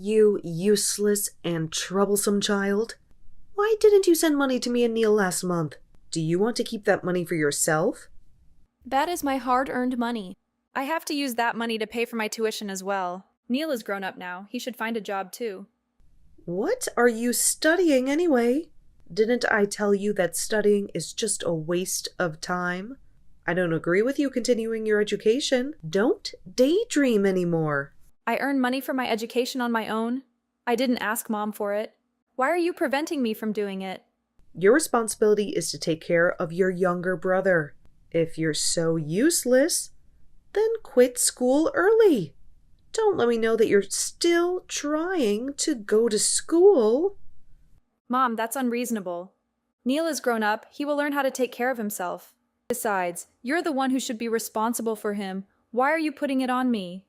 You useless and troublesome child. Why didn't you send money to me and Neil last month? Do you want to keep that money for yourself? That is my hard-earned money. I have to use that money to pay for my tuition as well. Neil is grown up now. He should find a job too. What are you studying anyway? Didn't I tell you that studying is just a waste of time? I don't agree with you continuing your education. Don't daydream anymore. I earn money for my education on my own. I didn't ask Mom for it. Why are you preventing me from doing it? Your responsibility is to take care of your younger brother. If you're so useless, then quit school early. Don't let me know that you're still trying to go to school. Mom, that's unreasonable. Neil is grown up. He will learn how to take care of himself. Besides, you're the one who should be responsible for him. Why are you putting it on me?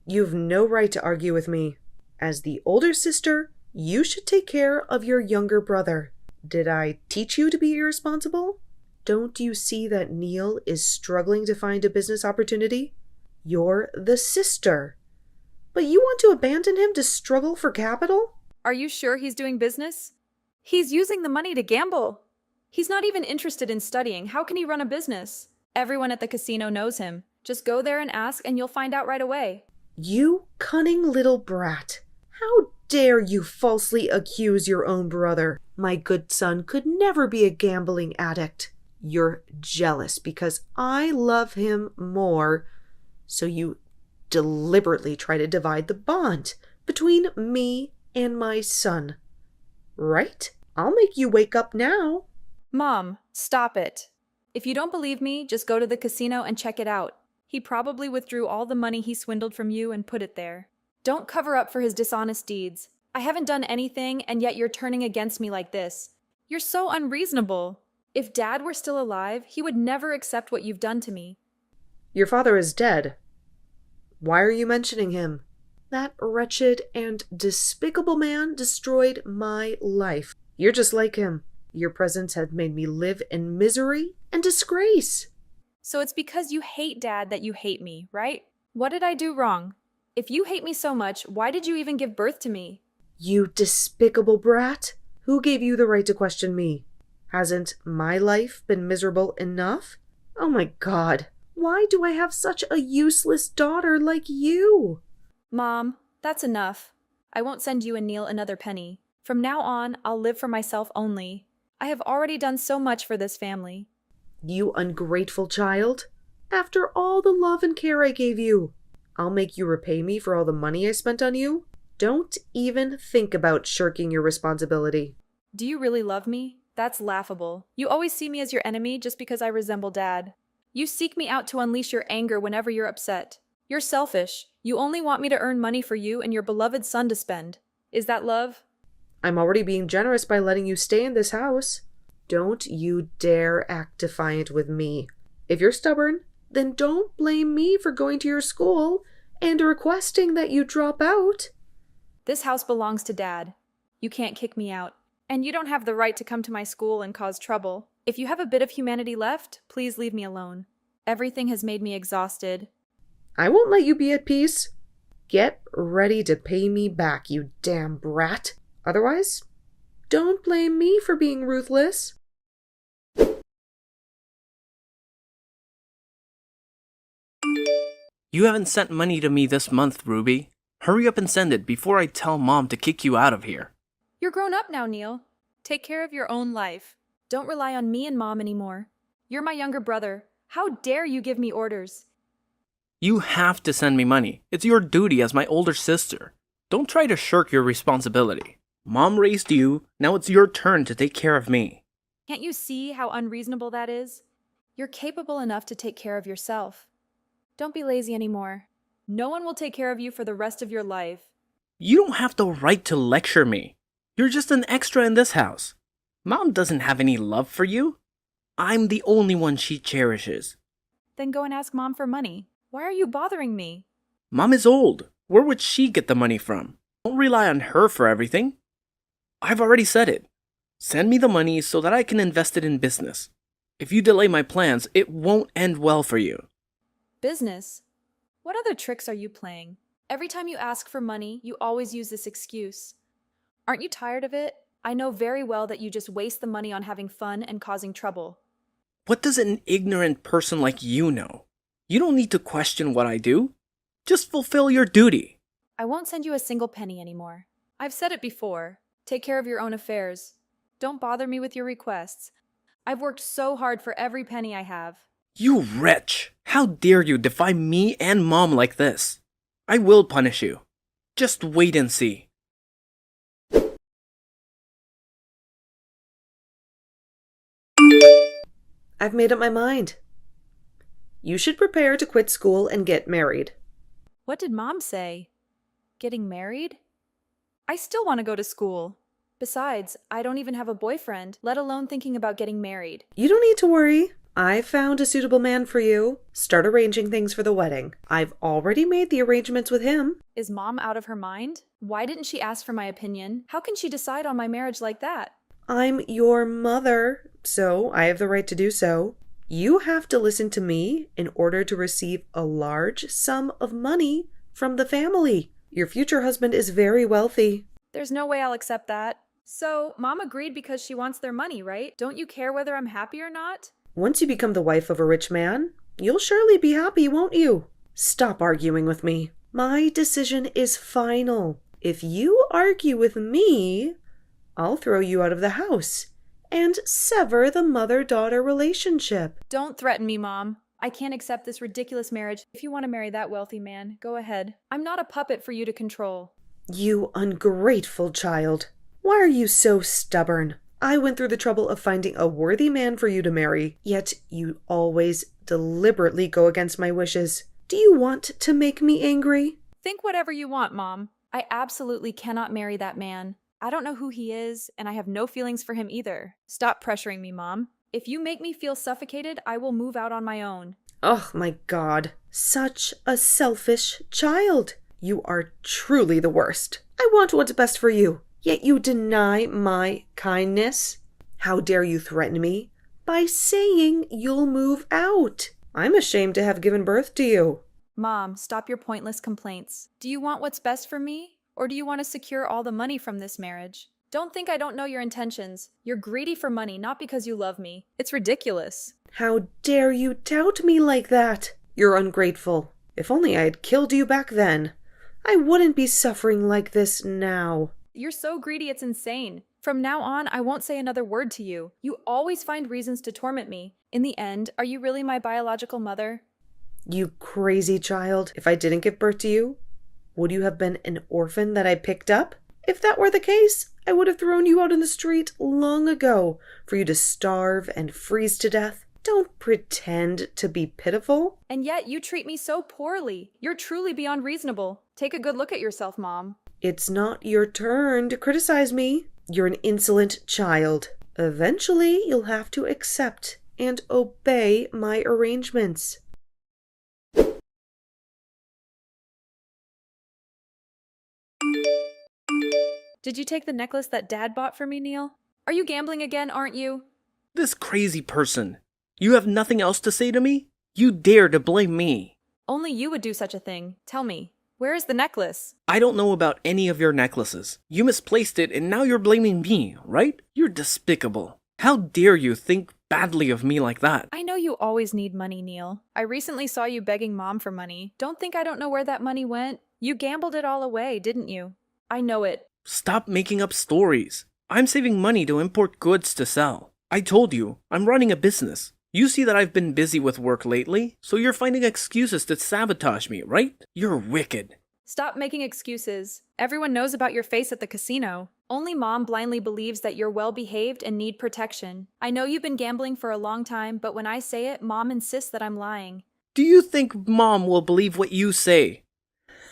You've no right to argue with me. As the older sister, you should take care of your younger brother. Did I teach you to be irresponsible? Don't you see that Neil is struggling to find a business opportunity? You're the sister. But you want to abandon him to struggle for capital? Are you sure he's doing business? He's using the money to gamble. He's not even interested in studying. How can he run a business? Everyone at the casino knows him. Just go there and ask and you'll find out right away. You cunning little brat. How dare you falsely accuse your own brother? My good son could never be a gambling addict. You're jealous because I love him more, so you deliberately try to divide the bond between me and my son. Right? I'll make you wake up now. Mom, stop it. If you don't believe me, just go to the casino and check it out. He probably withdrew all the money he swindled from you and put it there. Don't cover up for his dishonest deeds. I haven't done anything, and yet you're turning against me like this. You're so unreasonable. If Dad were still alive, he would never accept what you've done to me. Your father is dead. Why are you mentioning him? That wretched and despicable man destroyed my life. You're just like him. Your presence had made me live in misery and disgrace. So it's because you hate Dad that you hate me, right? What did I do wrong? If you hate me so much, why did you even give birth to me? You despicable brat. Who gave you the right to question me? Hasn't my life been miserable enough? Oh my God. Why do I have such a useless daughter like you? Mom, that's enough. I won't send you and Neil another penny. From now on, I'll live for myself only. I have already done so much for this family. You ungrateful child. After all the love and care I gave you, I'll make you repay me for all the money I spent on you. Don't even think about shirking your responsibility. Do you really love me? That's laughable. You always see me as your enemy just because I resemble Dad. You seek me out to unleash your anger whenever you're upset. You're selfish. You only want me to earn money for you and your beloved son to spend. Is that love? I'm already being generous by letting you stay in this house. Don't you dare act defiant with me. If you're stubborn, then don't blame me for going to your school and requesting that you drop out. This house belongs to Dad. You can't kick me out. And you don't have the right to come to my school and cause trouble. If you have a bit of humanity left, please leave me alone. Everything has made me exhausted. I won't let you be at peace. Get ready to pay me back, you damn brat. Otherwise, don't blame me for being ruthless. You haven't sent money to me this month, Ruby. Hurry up and send it before I tell Mom to kick you out of here. You're grown up now, Neil. Take care of your own life. Don't rely on me and Mom anymore. You're my younger brother. How dare you give me orders? You have to send me money. It's your duty as my older sister. Don't try to shirk your responsibility. Mom raised you, now it's your turn to take care of me. Can't you see how unreasonable that is? You're capable enough to take care of yourself. Don't be lazy anymore. No one will take care of you for the rest of your life. You don't have the right to lecture me. You're just an extra in this house. Mom doesn't have any love for you. I'm the only one she cherishes. Then go and ask Mom for money. Why are you bothering me? Mom is old. Where would she get the money from? Don't rely on her for everything. I've already said it. Send me the money so that I can invest it in business. If you delay my plans, it won't end well for you. Business? What other tricks are you playing? Every time you ask for money, you always use this excuse. Aren't you tired of it? I know very well that you just waste the money on having fun and causing trouble. What does an ignorant person like you know? You don't need to question what I do. Just fulfill your duty. I won't send you a single penny anymore. I've said it before. Take care of your own affairs. Don't bother me with your requests. I've worked so hard for every penny I have. You wretch! How dare you defy me and Mom like this? I will punish you. Just wait and see. I've made up my mind. You should prepare to quit school and get married. What did Mom say? Getting married? I still want to go to school. Besides, I don't even have a boyfriend, let alone thinking about getting married. You don't need to worry. I found a suitable man for you. Start arranging things for the wedding. I've already made the arrangements with him. Is Mom out of her mind? Why didn't she ask for my opinion? How can she decide on my marriage like that? I'm your mother, so I have the right to do so. You have to listen to me in order to receive a large sum of money from the family. Your future husband is very wealthy. There's no way I'll accept that. So, Mom agreed because she wants their money, right? Don't you care whether I'm happy or not? Once you become the wife of a rich man, you'll surely be happy, won't you? Stop arguing with me. My decision is final. If you argue with me, I'll throw you out of the house and sever the mother-daughter relationship. Don't threaten me, Mom. I can't accept this ridiculous marriage. If you want to marry that wealthy man, go ahead. I'm not a puppet for you to control. You ungrateful child. Why are you so stubborn? I went through the trouble of finding a worthy man for you to marry, yet you always deliberately go against my wishes. Do you want to make me angry? Think whatever you want, Mom. I absolutely cannot marry that man. I don't know who he is, and I have no feelings for him either. Stop pressuring me, Mom. If you make me feel suffocated, I will move out on my own. Oh my God. Such a selfish child. You are truly the worst. I want what's best for you, yet you deny my kindness. How dare you threaten me by saying you'll move out? I'm ashamed to have given birth to you. Mom, stop your pointless complaints. Do you want what's best for me, or do you want to secure all the money from this marriage? Don't think I don't know your intentions. You're greedy for money, not because you love me. It's ridiculous. How dare you doubt me like that? You're ungrateful. If only I had killed you back then, I wouldn't be suffering like this now. You're so greedy, it's insane. From now on, I won't say another word to you. You always find reasons to torment me. In the end, are you really my biological mother? You crazy child. If I didn't give birth to you, would you have been an orphan that I picked up? If that were the case, I would have thrown you out in the street long ago for you to starve and freeze to death. Don't pretend to be pitiful. And yet you treat me so poorly. You're truly beyond reasonable. Take a good look at yourself, Mom. It's not your turn to criticize me. You're an insolent child. Eventually, you'll have to accept and obey my arrangements. Did you take the necklace that Dad bought for me, Neil? Are you gambling again, aren't you? This crazy person. You have nothing else to say to me? You dare to blame me. Only you would do such a thing. Tell me, where is the necklace? I don't know about any of your necklaces. You misplaced it and now you're blaming me, right? You're despicable. How dare you think badly of me like that? I know you always need money, Neil. I recently saw you begging Mom for money. Don't think I don't know where that money went. You gambled it all away, didn't you? I know it. Stop making up stories. I'm saving money to import goods to sell. I told you, I'm running a business. You see that I've been busy with work lately, so you're finding excuses to sabotage me, right? You're wicked. Stop making excuses. Everyone knows about your face at the casino. Only Mom blindly believes that you're well-behaved and need protection. I know you've been gambling for a long time, but when I say it, Mom insists that I'm lying. Do you think Mom will believe what you say?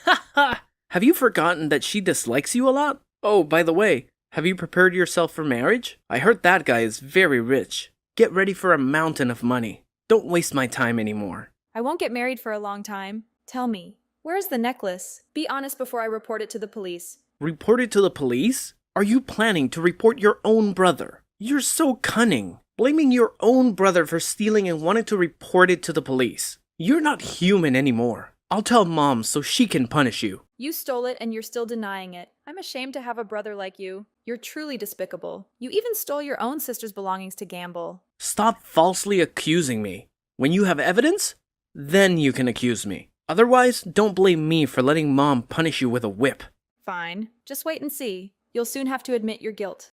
Ha ha! Have you forgotten that she dislikes you a lot? Oh, by the way, have you prepared yourself for marriage? I heard that guy is very rich. Get ready for a mountain of money. Don't waste my time anymore. I won't get married for a long time. Tell me, where's the necklace? Be honest before I report it to the police. Report it to the police? Are you planning to report your own brother? You're so cunning. Blaming your own brother for stealing and wanting to report it to the police. You're not human anymore. I'll tell Mom so she can punish you. You stole it and you're still denying it. I'm ashamed to have a brother like you. You're truly despicable. You even stole your own sister's belongings to gamble. Stop falsely accusing me. When you have evidence, then you can accuse me. Otherwise, don't blame me for letting Mom punish you with a whip. Fine. Just wait and see. You'll soon have to admit your guilt.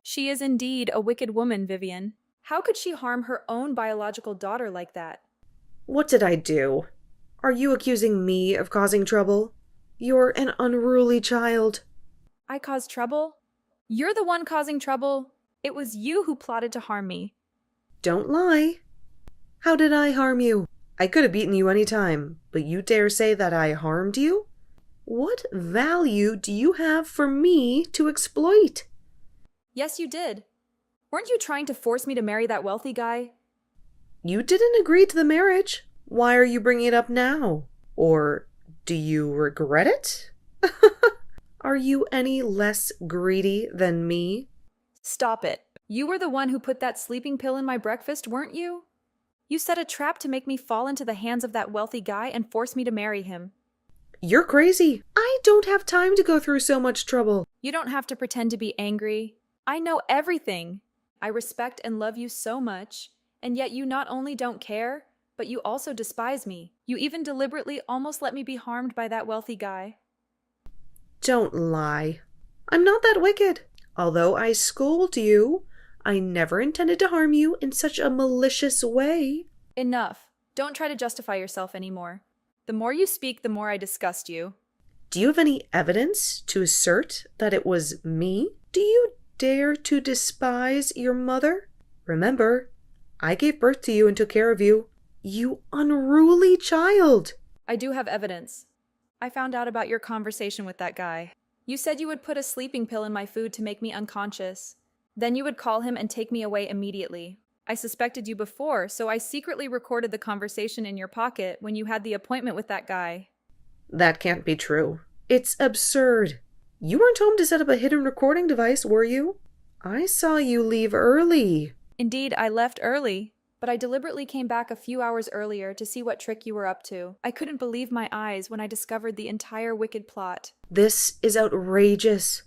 She is indeed a wicked woman, Vivian. How could she harm her own biological daughter like that? What did I do? Are you accusing me of causing trouble? You're an unruly child. I caused trouble? You're the one causing trouble. It was you who plotted to harm me. Don't lie. How did I harm you? I could have beaten you any time, but you dare say that I harmed you? What value do you have for me to exploit? Yes, you did. Weren't you trying to force me to marry that wealthy guy? You didn't agree to the marriage. Why are you bringing it up now? Or do you regret it? Are you any less greedy than me? Stop it. You were the one who put that sleeping pill in my breakfast, weren't you? You set a trap to make me fall into the hands of that wealthy guy and force me to marry him. You're crazy. I don't have time to go through so much trouble. You don't have to pretend to be angry. I know everything. I respect and love you so much, and yet you not only don't care, but you also despise me. You even deliberately almost let me be harmed by that wealthy guy. Don't lie. I'm not that wicked. Although I scold you, I never intended to harm you in such a malicious way. Enough. Don't try to justify yourself anymore. The more you speak, the more I disgust you. Do you have any evidence to assert that it was me? Do you dare to despise your mother? Remember, I gave birth to you and took care of you. You unruly child! I do have evidence. I found out about your conversation with that guy. You said you would put a sleeping pill in my food to make me unconscious. Then you would call him and take me away immediately. I suspected you before, so I secretly recorded the conversation in your pocket when you had the appointment with that guy. That can't be true. It's absurd. You weren't home to set up a hidden recording device, were you? I saw you leave early. Indeed, I left early, but I deliberately came back a few hours earlier to see what trick you were up to. I couldn't believe my eyes when I discovered the entire wicked plot. This is outrageous.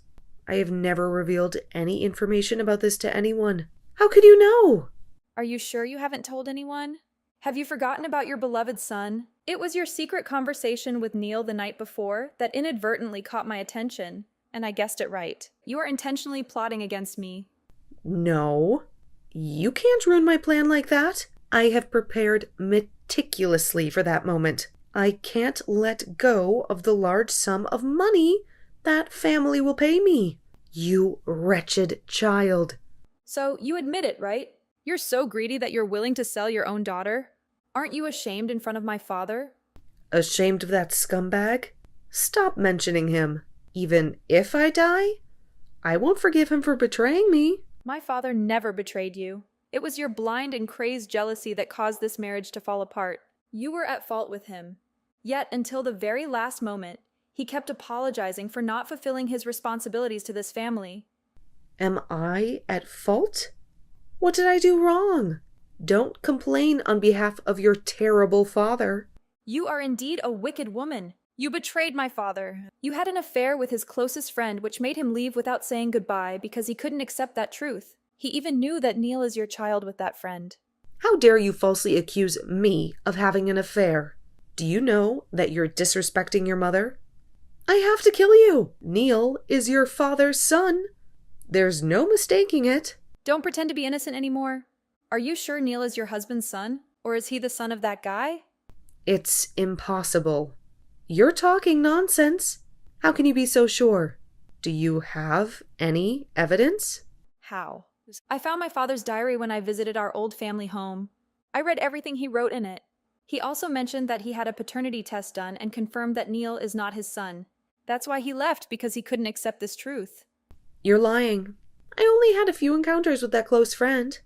I have never revealed any information about this to anyone. How could you know? Are you sure you haven't told anyone? Have you forgotten about your beloved son? It was your secret conversation with Neil the night before that inadvertently caught my attention, and I guessed it right. You are intentionally plotting against me. No. You can't ruin my plan like that. I have prepared meticulously for that moment. I can't let go of the large sum of money that family will pay me. You wretched child. So, you admit it, right? You're so greedy that you're willing to sell your own daughter? Aren't you ashamed in front of my father? Ashamed of that scumbag? Stop mentioning him. Even if I die, I won't forgive him for betraying me. My father never betrayed you. It was your blind and crazed jealousy that caused this marriage to fall apart. You were at fault with him. Yet, until the very last moment, he kept apologizing for not fulfilling his responsibilities to this family. Am I at fault? What did I do wrong? Don't complain on behalf of your terrible father. You are indeed a wicked woman. You betrayed my father. You had an affair with his closest friend, which made him leave without saying goodbye because he couldn't accept that truth. He even knew that Neil is your child with that friend. How dare you falsely accuse me of having an affair? Do you know that you're disrespecting your mother? I have to kill you. Neil is your father's son. There's no mistaking it. Don't pretend to be innocent anymore. Are you sure Neil is your husband's son? Or is he the son of that guy? It's impossible. You're talking nonsense. How can you be so sure? Do you have any evidence? How? I found my father's diary when I visited our old family home. I read everything he wrote in it. He also mentioned that he had a paternity test done and confirmed that Neil is not his son. That's why he left, because he couldn't accept this truth. You're lying. I only had a few encounters with that close friend.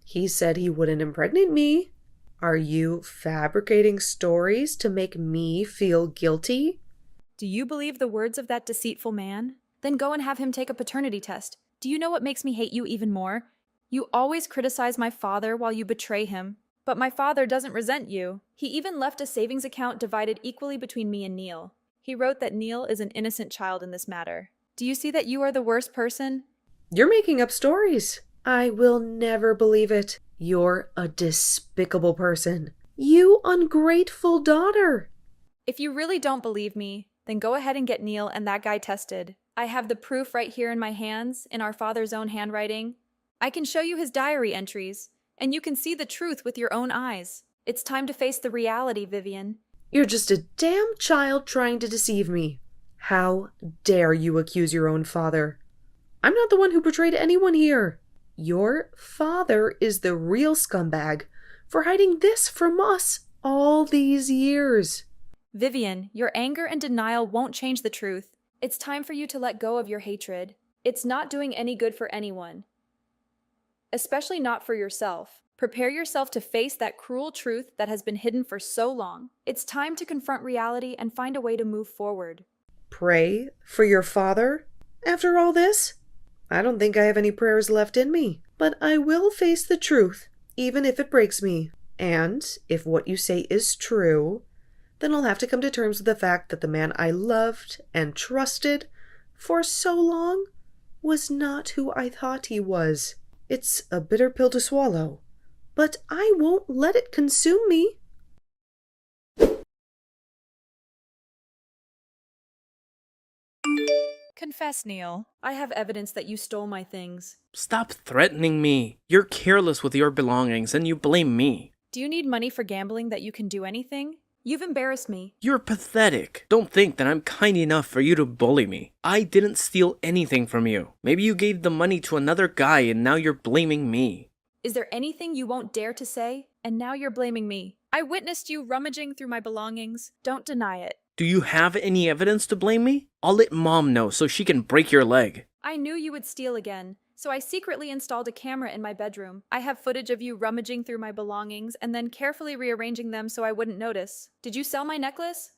He said he wouldn't impregnate me. Are you fabricating stories to make me feel guilty? Do you believe the words of that deceitful man? Then go and have him take a paternity test. Do you know what makes me hate you even more? You always criticize my father while you betray him. But my father doesn't resent you. He even left a savings account divided equally between me and Neil. He wrote that Neil is an innocent child in this matter. Do you see that you are the worst person? You're making up stories. I will never believe it. You're a despicable person. You ungrateful daughter. If you really don't believe me, then go ahead and get Neil and that guy tested. I have the proof right here in my hands, in our father's own handwriting. I can show you his diary entries, and you can see the truth with your own eyes. It's time to face the reality, Vivian. You're just a damn child trying to deceive me. How dare you accuse your own father? I'm not the one who betrayed anyone here. Your father is the real scumbag for hiding this from us all these years. Vivian, your anger and denial won't change the truth. It's time for you to let go of your hatred. It's not doing any good for anyone, especially not for yourself. Prepare yourself to face that cruel truth that has been hidden for so long. It's time to confront reality and find a way to move forward. Pray for your father? After all this? I don't think I have any prayers left in me, but I will face the truth, even if it breaks me. And if what you say is true, then I'll have to come to terms with the fact that the man I loved and trusted for so long was not who I thought he was. It's a bitter pill to swallow, but I won't let it consume me. Confess, Neil. I have evidence that you stole my things. Stop threatening me. You're careless with your belongings and you blame me. Do you need money for gambling that you can do anything? You've embarrassed me. You're pathetic. Don't think that I'm kind enough for you to bully me. I didn't steal anything from you. Maybe you gave the money to another guy and now you're blaming me. Is there anything you won't dare to say? And now you're blaming me. I witnessed you rummaging through my belongings. Don't deny it. Do you have any evidence to blame me? I'll let Mom know so she can break your leg. I knew you would steal again, so I secretly installed a camera in my bedroom. I have footage of you rummaging through my belongings and then carefully rearranging them so I wouldn't notice. Did you sell my necklace?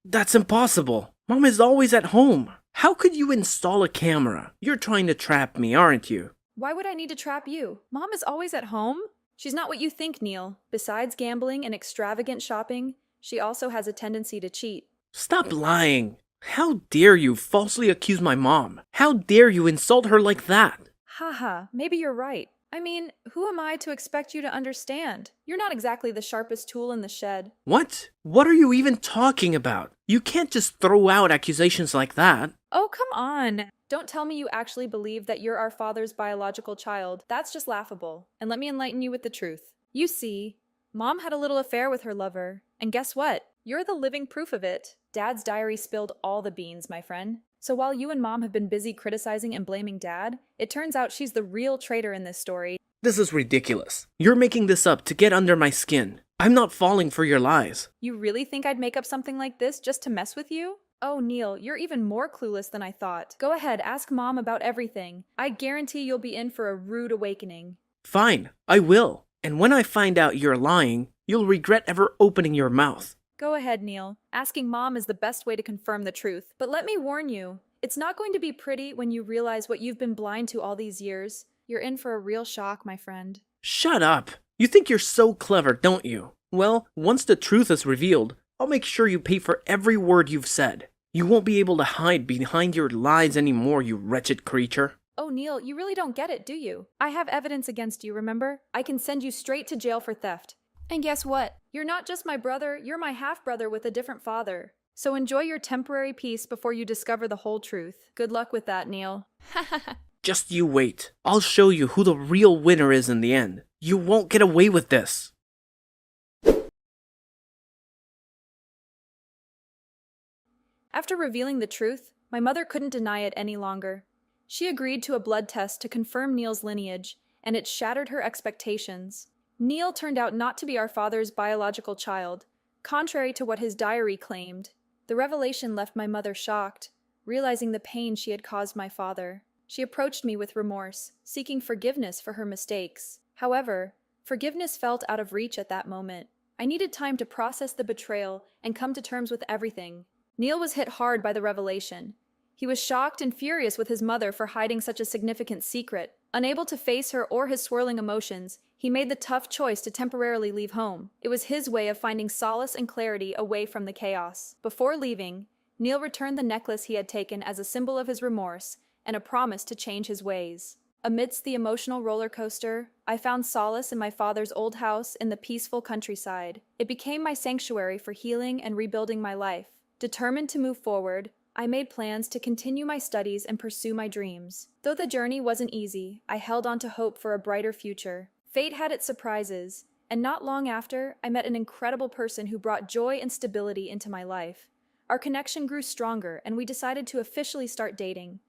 That's impossible. Mom is always at home. How could you install a camera? You're trying to trap me, aren't you? Why would I need to trap you? Mom is always at home? She's not what you think, Neil. Besides gambling and extravagant shopping, she also has a tendency to cheat. Stop lying. How dare you falsely accuse my mom? How dare you insult her like that? Haha, maybe you're right. I mean, who am I to expect you to understand? You're not exactly the sharpest tool in the shed. What? What are you even talking about? You can't just throw out accusations like that. Oh, come on. Don't tell me you actually believe that you're our father's biological child. That's just laughable. And let me enlighten you with the truth. You see, Mom had a little affair with her lover. And guess what? You're the living proof of it. Dad's diary spilled all the beans, my friend. So while you and Mom have been busy criticizing and blaming Dad, it turns out she's the real traitor in this story. This is ridiculous. You're making this up to get under my skin. I'm not falling for your lies. You really think I'd make up something like this just to mess with you? Oh, Neil, you're even more clueless than I thought. Go ahead, ask Mom about everything. I guarantee you'll be in for a rude awakening. Fine, I will. And when I find out you're lying, you'll regret ever opening your mouth. Go ahead, Neil. Asking Mom is the best way to confirm the truth. But let me warn you, it's not going to be pretty when you realize what you've been blind to all these years. You're in for a real shock, my friend. Shut up. You think you're so clever, don't you? Well, once the truth is revealed, I'll make sure you pay for every word you've said. You won't be able to hide behind your lies anymore, you wretched creature. Oh, Neil, you really don't get it, do you? I have evidence against you, remember? I can send you straight to jail for theft. And guess what? You're not just my brother, you're my half-brother with a different father. So enjoy your temporary peace before you discover the whole truth. Good luck with that, Neil. Just you wait. I'll show you who the real winner is in the end. You won't get away with this. After revealing the truth, my mother couldn't deny it any longer. She agreed to a blood test to confirm Neil's lineage, and it shattered her expectations. Neil turned out not to be our father's biological child, contrary to what his diary claimed. The revelation left my mother shocked, realizing the pain she had caused my father. She approached me with remorse, seeking forgiveness for her mistakes. However, forgiveness felt out of reach at that moment. I needed time to process the betrayal and come to terms with everything. Neil was hit hard by the revelation. He was shocked and furious with his mother for hiding such a significant secret. Unable to face her or his swirling emotions, he made the tough choice to temporarily leave home. It was his way of finding solace and clarity away from the chaos. Before leaving, Neil returned the necklace he had taken as a symbol of his remorse and a promise to change his ways. Amidst the emotional roller coaster, I found solace in my father's old house in the peaceful countryside. It became my sanctuary for healing and rebuilding my life. Determined to move forward, I made plans to continue my studies and pursue my dreams. Though the journey wasn't easy, I held on to hope for a brighter future. Fate had its surprises, and not long after, I met an incredible person who brought joy and stability into my life. Our connection grew stronger, and we decided to officially start dating.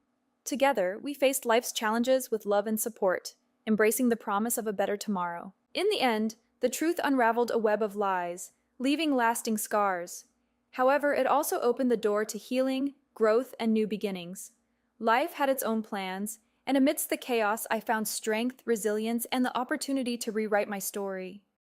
Together, we faced life's challenges with love and support, embracing the promise of a better tomorrow. In the end, the truth unraveled a web of lies, leaving lasting scars. However, it also opened the door to healing, growth, and new beginnings. Life had its own plans, and amidst the chaos, I found strength, resilience, and the opportunity to rewrite my story.